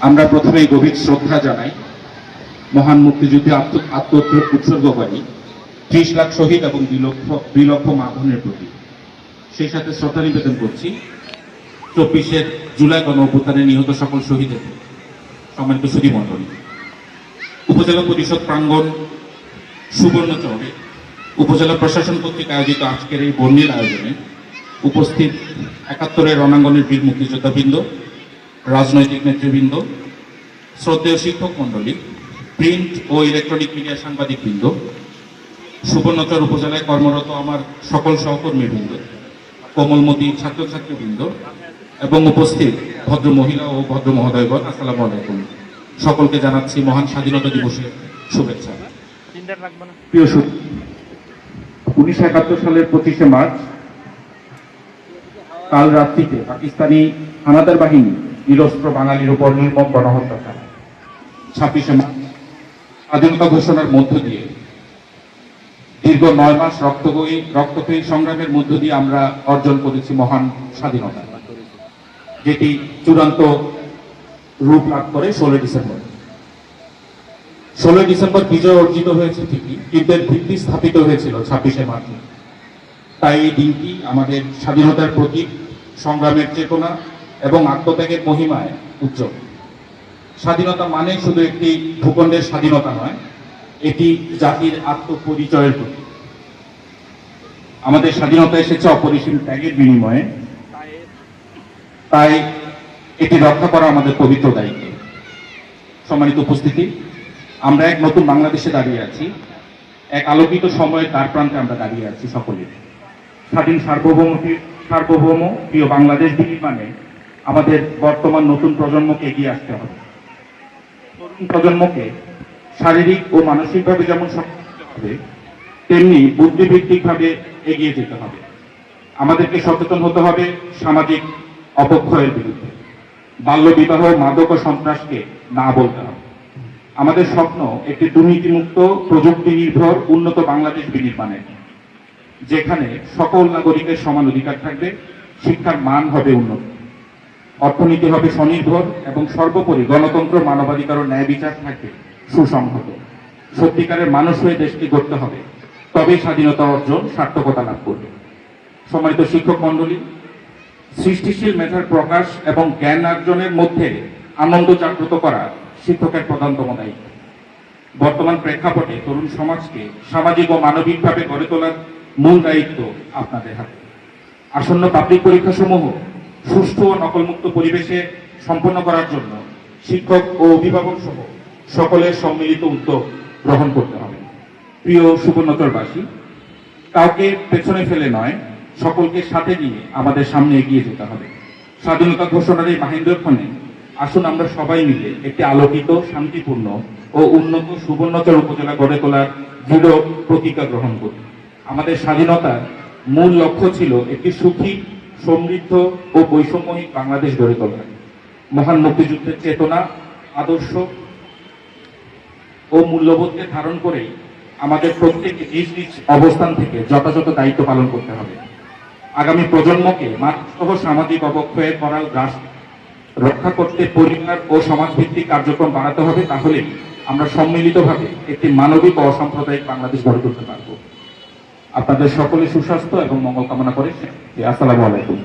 আমরা প্রথমেই গভীর শ্রদ্ধা জানাই মহান মুক্তিযুদ্ধে উৎসর্গকারী 30 লাখ শহীদ এবং 2 লক্ষ মা বোনের প্রতি। সেই সাথে শ্রদ্ধা নিবেদন করছি 24 জুলাই গণঅভ্যুত্থানে নিহত সকল শহীদের প্রতি। সম্মানিত সুধীমণ্ডলী, উপজেলা পরিষদ প্রাঙ্গণ সুবর্ণচরে উপজেলা প্রশাসন কর্তৃক আয়োজিত আজকের এই বর্ণিল আয়োজনে উপস্থিত 71-এর রণাঙ্গনের বীর মুক্তিযোদ্ধাবৃন্দ, রাজনৈতিক নেতৃবৃন্দ, শ্রদ্ধেয় শিক্ষক মণ্ডলী, প্রিন্ট ও ইলেকট্রনিক মিডিয়া সাংবাদিকবৃন্দ, সুবর্ণচর উপজেলায় কর্মরত আমার সকল সহকর্মীবৃন্দ, কোমলমতি ছাত্রছাত্রীবৃন্দ এবং উপস্থিত ভদ্র মহিলা ও ভদ্র মহোদয়গণ, আসসালামু আলাইকুম। সকলকে জানাচ্ছি মহান স্বাধীনতা দিবসের শুভেচ্ছা। প্রিয় 1971 সালের 25শে মার্চ কাল রাত্রিতে পাকিস্তানি হানাদার বাহিনী নিরস্ত্র বাঙালির উপর নির্মম গণহত্যা চালায়। 26শে মার্চ স্বাধীনতা ঘোষণার মধ্য দিয়ে দীর্ঘ 9 মাস রক্তক্ষয়ী সংগ্রামের মধ্য দিয়ে আমরা অর্জন করেছি মহান স্বাধীনতা, যেটি চূড়ান্ত রূপ লাভ করে 16 ডিসেম্বর। 16 ডিসেম্বর বিজয় অর্জিত হয়েছে ঠিকই, কিন্তু এর ভিত্তি স্থাপিত হয়েছিল 26শে মার্চ। তাই এই দিনটি আমাদের স্বাধীনতার প্রতীক, সংগ্রামের চেতনা এবং আত্মত্যাগের মহিমায় উজ্জ্বল। স্বাধীনতা মানে শুধু একটি ভূখণ্ডের স্বাধীনতা নয়, এটি জাতির আত্মপরিচয়ের প্রতীক। আমাদের স্বাধীনতা এসেছে অপরিসীম ত্যাগের বিনিময়ে, তাই এটি রক্ষা করা আমাদের পবিত্র দায়িত্ব। সম্মানিত উপস্থিতি, আমরা এক নতুন বাংলাদেশে দাঁড়িয়ে আছি, এক আলোকিত সময়ের দ্বার প্রান্তে আমরা দাঁড়িয়ে আছি। সকলে স্বাধীন সার্বভৌম প্রিয় বাংলাদেশ বিনির্মাণে আমাদের বর্তমান নতুন প্রজন্মকে এগিয়ে আসতে হবে। তরুণ প্রজন্মকে শারীরিক ও মানসিকভাবে যেমন সক্ষম করতে হবে, তেমনি বুদ্ধিভিত্তিকভাবে এগিয়ে যেতে হবে। আমাদেরকে সচেতন হতে হবে সামাজিক অপক্ষয়ের বিরুদ্ধে। বাল্যবিবাহ, মাদক ও সন্ত্রাসকে না বলতে হবে। আমাদের স্বপ্ন একটি দুর্নীতিমুক্ত, প্রযুক্তি নির্ভর, উন্নত বাংলাদেশ বিনির্মাণের, যেখানে সকল নাগরিকের সমান অধিকার থাকবে, শিক্ষার মান হবে উন্নত, অর্থনীতি হবে স্বনির্ভর এবং সর্বোপরি গণতন্ত্র, মানবাধিকার ও ন্যায় বিচার থাকবে সুসংহত। সত্যিকারের মানুষ হয়ে দেশকে গড়তে হবে, তবেই স্বাধীনতা অর্জন সার্থকতা লাভ করবে। সম্মানিত শিক্ষক মণ্ডলী, সৃষ্টিশীল মেধার প্রকাশ এবং জ্ঞান অর্জনের মধ্যে আনন্দ জাগ্রত করা শিক্ষকের প্রধানতম দায়িত্ব। বর্তমান প্রেক্ষাপটে তরুণ সমাজকে সামাজিক ও মানবিকভাবে গড়ে তোলার মূল দায়িত্ব আপনাদের হাতে। আসন্ন পাবলিক পরীক্ষা সমূহ সুষ্ঠু ও নকলমুক্ত পরিবেশে সম্পন্ন করার জন্য শিক্ষক ও অভিভাবক সহ সকলের সম্মিলিত উদ্যোগ গ্রহণ করতে হবে। প্রিয় সুবর্ণচরবাসী, কাউকে পেছনে ফেলে নয়, সকলকে সাথে নিয়ে আমাদের সামনে এগিয়ে যেতে হবে। স্বাধীনতা ঘোষণার এই মাহেন্দ্রক্ষণে আসুন আমরা সবাই মিলে একটি আলোকিত, শান্তিপূর্ণ ও উন্নত সুবর্ণচর উপজেলা গড়ে তোলার দৃঢ় প্রতিজ্ঞা গ্রহণ করি। আমাদের স্বাধীনতার মূল লক্ষ্য ছিল একটি সুখী, সমৃদ্ধ ও বৈষম্যহীন বাংলাদেশ গড়ে তোলা। মহান মুক্তিযুদ্ধের চেতনা, আদর্শ ও মূল্যবোধকে ধারণ করেই আমাদের প্রত্যেকে নিজ নিজ অবস্থান থেকে যথাযথ দায়িত্ব পালন করতে হবে। আগামী প্রজন্মকে মাতৃসহ সামাজিক অবক্ষয়ের করাল গ্রাস রক্ষা করতে পরিবার ও সমাজভিত্তিক কার্যক্রম বাড়াতে হবে। তাহলেই আমরা সম্মিলিতভাবে একটি মানবিক ও অসাম্প্রদায়িক বাংলাদেশ গড়ে তুলতে পারব। আপনাদের সকলে সুস্বাস্থ্য এবং মঙ্গল কামনা করে আসসালামু আলাইকুম।